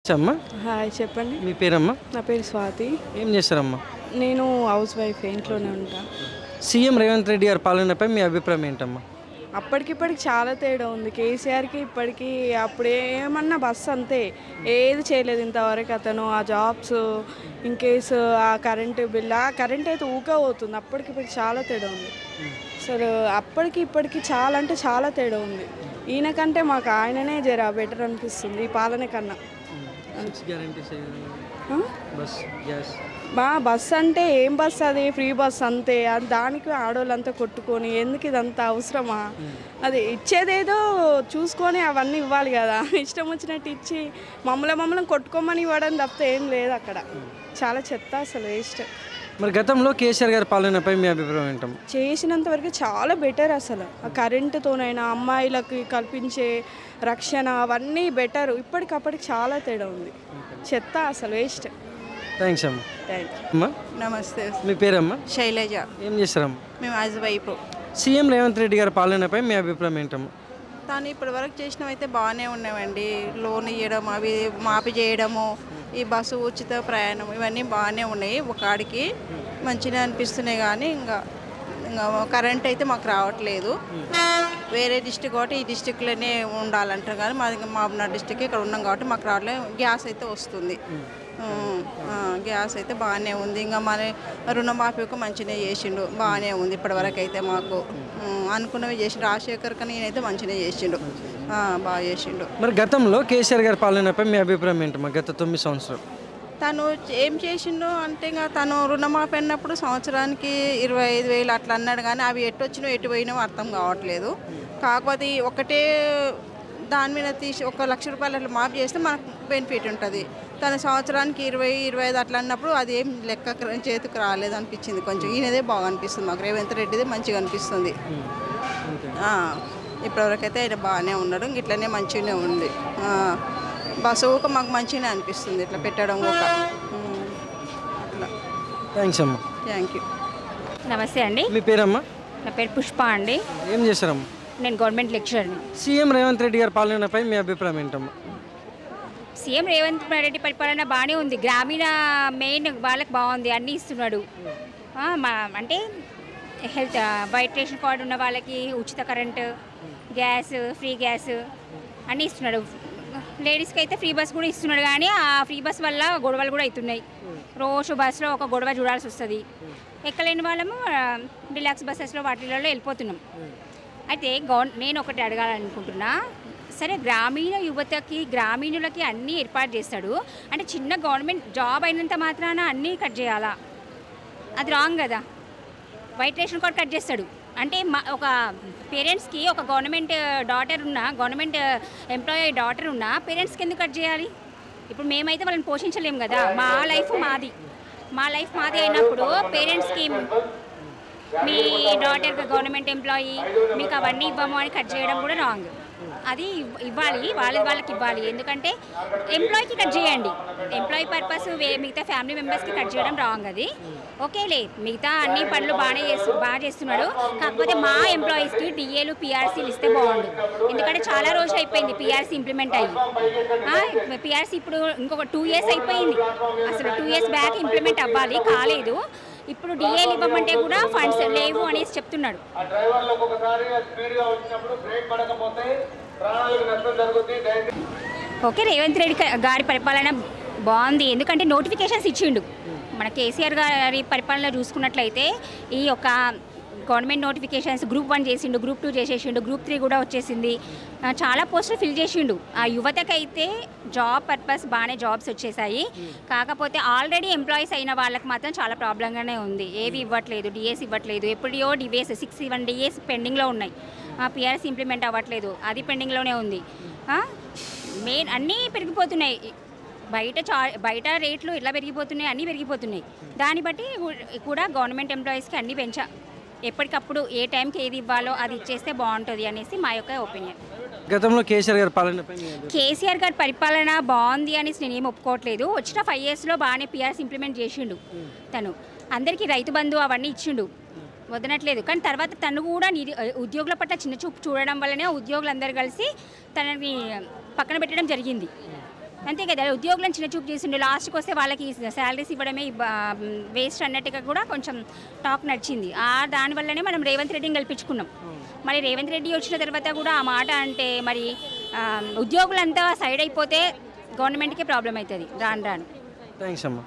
అమ్మా హాయ్ చెప్పండి. మీ పేరమ్మా? నా పేరు స్వాతి. ఏం చేస్తారమ్మా? నేను హౌస్ వైఫ్, ఇంట్లోనే ఉంటా. సీఎం రేవంత్ రెడ్డి గారి పాలనపై మీ అభిప్రాయం ఏంటమ్మా? అప్పటికిప్పటికి చాలా తేడా ఉంది. కేసీఆర్కి ఇప్పటికీ అప్పుడు ఏమన్నా బస్సు అంతే, ఏది చేయలేదు ఇంతవరకు అతను. ఆ జాబ్స్ ఇన్కేస్ ఆ కరెంటు బిల్, ఆ కరెంట్ అయితే ఊకే పోతుంది. అప్పటికిప్పటికి చాలా తేడా ఉంది. అసలు అప్పటికి ఇప్పటికి చాలా అంటే చాలా తేడా ఉంది. ఈయనకంటే మాకు ఆయననే జర బెటర్ అనిపిస్తుంది ఈ పాలన కన్నా. బస్ అంటే ఏం బస్, అది ఫ్రీ బస్ అంతే. దానికి ఆడవాళ్ళంతా కొట్టుకొని ఎందుకు ఇదంతా అవసరమా? అది ఇచ్చేదేదో చూసుకొని అవన్నీ ఇవ్వాలి కదా. ఇష్టం వచ్చినట్టు ఇచ్చి మమ్మల్ని కొట్టుకోమని ఇవ్వడం తప్పితే ఏం లేదు అక్కడ. చాలా చెత్త, అసలు వేస్ట్. మరి గతంలో కేసీఆర్ గారి పాలనపై మీ అభిప్రాయం ఏంటమ్మా? చేసినంత వరకు చాలా బెటర్. అసలు ఆ కరెంటుతోనైనా అమ్మాయిలకు కల్పించే రక్షణ అవన్నీ బెటర్. ఇప్పటికప్పటికి చాలా తేడా ఉంది. చెత్త, అసలు వేస్ట్. థ్యాంక్స్ అమ్మా. Thank you. అమ్మా నమస్తే, మీ పేరమ్మా? శైలజ. ఏం చేస్తారమ్మా? మేము యాజ్ వైపు. సీఎం రేవంత్ రెడ్డి గారి పాలనపై మీ అభిప్రాయం ఏంటమ్మా? తాను ఇప్పటి వరకు చేసినవైతే బాగానే ఉన్నామండి. లోన్ ఇవ్వడం, అవి మాఫీ చేయడము, ఈ బస్సు ఉచిత ప్రయాణం, ఇవన్నీ బాగానే ఉన్నాయి. ఒకడికి మంచిగా అనిపిస్తున్నాయి. కానీ ఇంకా కరెంట్ అయితే మాకు రావట్లేదు. వేరే డిస్టిక్ కాబట్టి ఈ డిస్టిక్లోనే ఉండాలంటారు. కానీ మాది మహబూబ్నగర్ డిస్టిక్, ఇక్కడ ఉన్నాం కాబట్టి మాకు రావట్లేదు. గ్యాస్ అయితే వస్తుంది. గ్యాస్ అయితే బాగానే ఉంది. ఇంకా మన రుణమాఫీకి మంచిగా చేసిండు, బాగానే ఉంది ఇప్పటివరకు అయితే. మాకు అనుకున్నవి చేసిండు. రాజశేఖర్ కన్నా నేనైతే మంచిగా చేసిండు, బాగా చేసిండు. మరి గతంలో కేసీఆర్ గారి పాలనపై మీ అభిప్రాయం ఏంటమ్మా? గత 9 సంవత్సరాలు తను ఏం చేసిండు అంటే, ఇంకా తను రుణమాఫీ అన్నప్పుడు సంవత్సరానికి 25,000 అట్లా అన్నాడు. కానీ అవి ఎటు వచ్చినావు ఎటు పోయినావో అర్థం కావట్లేదు. కాకపోతే ఒకటే దాని మీద తీసి 1,00,000 రూపాయలు అట్లా మాఫీ చేస్తే మనకు బెనిఫిట్ ఉంటుంది. తన సంవత్సరానికి 20-25 అట్లా అన్నప్పుడు అది ఏం లెక్క చేతికి రాలేదు అనిపించింది. కొంచెం ఈయనదే బాగా అనిపిస్తుంది మాకు. రేవంత్ రెడ్డిదే మంచిగా అనిపిస్తుంది. ఇప్పటివరకైతే ఆయన బాగానే ఉన్నాడు. ఇట్లనే మంచిగానే ఉంది. బస్సు ఊక మాకు మంచిగానే అనిపిస్తుంది ఇట్లా పెట్టడం ఒక అట్లా. థ్యాంక్స్ అమ్మా. Thank you. నమస్తే అండి. మీ పేరమ్మా? నా పేరు పుష్ప అండి. ఏం చేస్తారమ్మా? నేను గవర్నమెంట్ లెక్చరర్ని. సీఎం రేవంత్ రెడ్డి గారి పాలనపై మీ అభిప్రాయం ఏంటమ్మా? సీఎం రేవంత్ రెడ్డి పరిపాలన బాగానే ఉంది. గ్రామీణ మెయిన్ వాళ్ళకి బాగుంది, అన్నీ ఇస్తున్నాడు. అంటే హెల్త్, వైట్ రేషన్ కార్డు ఉన్న వాళ్ళకి ఉచిత కరెంటు, గ్యాస్, ఫ్రీ గ్యాస్ అన్నీ ఇస్తున్నాడు. లేడీస్కి అయితే ఫ్రీ బస్ కూడా ఇస్తున్నాడు. కానీ ఆ ఫ్రీ బస్ వల్ల గొడవలు కూడా అవుతున్నాయి. రోజు బస్సులో ఒక గొడవ చూడాల్సి వస్తుంది. ఎక్కలేని వాళ్ళము డిలాక్స్ బస్సెస్లో వాటిలలో వెళ్ళిపోతున్నాం. అయితే నేను ఒకటి అడగాలనుకుంటున్నా. సరే, గ్రామీణ యువతకి, గ్రామీణులకి అన్నీ ఏర్పాటు చేస్తాడు అంటే చిన్న గవర్నమెంట్ జాబ్ అయినంత మాత్రాన అన్నీ కట్ చేయాలా? అది రాంగ్ కదా. వైట్ రేషన్ కార్డ్ కట్ చేస్తాడు అంటే ఒక పేరెంట్స్కి, ఒక గవర్నమెంట్ డాటర్ ఉన్న, గవర్నమెంట్ ఎంప్లాయీ డాటర్ ఉన్న పేరెంట్స్కి ఎందుకు కట్ చేయాలి? ఇప్పుడు మేమైతే వాళ్ళని పోషించలేము కదా. మా లైఫ్ మాది అయినప్పుడు పేరెంట్స్కి, మీ డాటర్ గవర్నమెంట్ ఎంప్లాయీ మీకు అవన్నీ ఇవ్వము అని కట్ చేయడం కూడా రాంగ్. అది ఇవ్వాలి, వాళ్ళకి ఇవ్వాలి. ఎందుకంటే ఎంప్లాయీకి కట్ చేయండి. ఎంప్లాయీ పర్పస్ మిగతా ఫ్యామిలీ మెంబర్స్కి కట్ చేయడం రాంగ్. అది ఓకేలే, మిగతా అన్ని పనులు బాగా చేస్తున్నాడు. కాకపోతే మా ఎంప్లాయీస్కి డిఏలు, పిఆర్సీలు ఇస్తే బాగుండు. ఎందుకంటే చాలా రోజులు అయిపోయింది పిఆర్సీ ఇంప్లిమెంట్ అయ్యి. పిఆర్సీ ఇప్పుడు ఇంకొక 2 ఇయర్స్ అయిపోయింది. అసలు 2 ఇయర్స్ బ్యాక్ ఇంప్లిమెంట్ అవ్వాలి, కాలేదు. ఇప్పుడు డిఏలు ఇవ్వమంటే కూడా ఫండ్స్ లేవు అనేసి చెప్తున్నాడు. ఓకే, రేవంత్ రెడ్డి గారి పరిపాలన బాగుంది. ఎందుకంటే నోటిఫికేషన్స్ ఇచ్చిండు. మన కేసీఆర్ గారి పరిపాలన చూసుకున్నట్లయితే ఈ యొక్క గవర్నమెంట్ నోటిఫికేషన్స్ గ్రూప్ 1 చేసిండు, గ్రూప్ 2 చేసేసిండు, గ్రూప్ 3 కూడా వచ్చేసింది. చాలా పోస్టులు ఫిల్ చేసిండు. ఆ యువతకైతే జాబ్ పర్పస్ బాగానే జాబ్స్ వచ్చేసాయి. కాకపోతే ఆల్రెడీ ఎంప్లాయీస్ అయిన వాళ్ళకి మాత్రం చాలా ప్రాబ్లంగానే ఉంది. ఏవి ఇవ్వట్లేదు, డిఎస్ ఇవ్వట్లేదు. ఎప్పుడో డిఎస్ 61 డిఎస్ పెండింగ్లో ఉన్నాయి. పిఆర్సీ ఇంప్లిమెంట్ అవ్వట్లేదు, అది పెండింగ్లోనే ఉంది. మెయిన్ అన్నీ పెరిగిపోతున్నాయి. బయట రేట్లు ఎట్లా పెరిగిపోతున్నాయి, అన్నీ పెరిగిపోతున్నాయి. దాన్ని బట్టి కూడా గవర్నమెంట్ ఎంప్లాయీస్కి అన్నీ ఎప్పటికప్పుడు ఏ టైంకి ఏది ఇవ్వాలో అది ఇచ్చేస్తే బాగుంటుంది అనేసి మా యొక్క ఒపీనియన్. గతంలో కేసీఆర్ గారి పాలనపై కేసీఆర్ గారి పరిపాలన బాగుంది అనేసి నేనేం ఒప్పుకోవట్లేదు. వచ్చిన 5 ఇయర్స్లో బాగానే పిఆర్సీ ఇంప్లిమెంట్ చేసిండు. తను అందరికీ రైతు బంధు అవన్నీ ఇచ్చిండు, వదనట్లేదు. కానీ తర్వాత తను కూడా ఉద్యోగుల పట్ల చిన్న చూపు చూడడం వల్లనే ఉద్యోగులందరూ కలిసి తనని పక్కన పెట్టడం జరిగింది. అంతే కదా, ఉద్యోగులను చిన్న చూపు చేసిండు, లాస్ట్కి వస్తే వాళ్ళకి శాలరీస్ ఇవ్వడమే వేస్ట్ అన్నట్టుగా కూడా కొంచెం టాక్ నడిచింది. దానివల్లనే మనం రేవంత్ రెడ్డిని గెలిపించుకున్నాం. మరి రేవంత్ రెడ్డి వచ్చిన తర్వాత కూడా ఆ మాట అంటే మరి ఉద్యోగులంతా సైడ్ అయిపోతే గవర్నమెంట్కే ప్రాబ్లం అవుతుంది రాను రాను. థ్యాంక్స్ అమ్మా.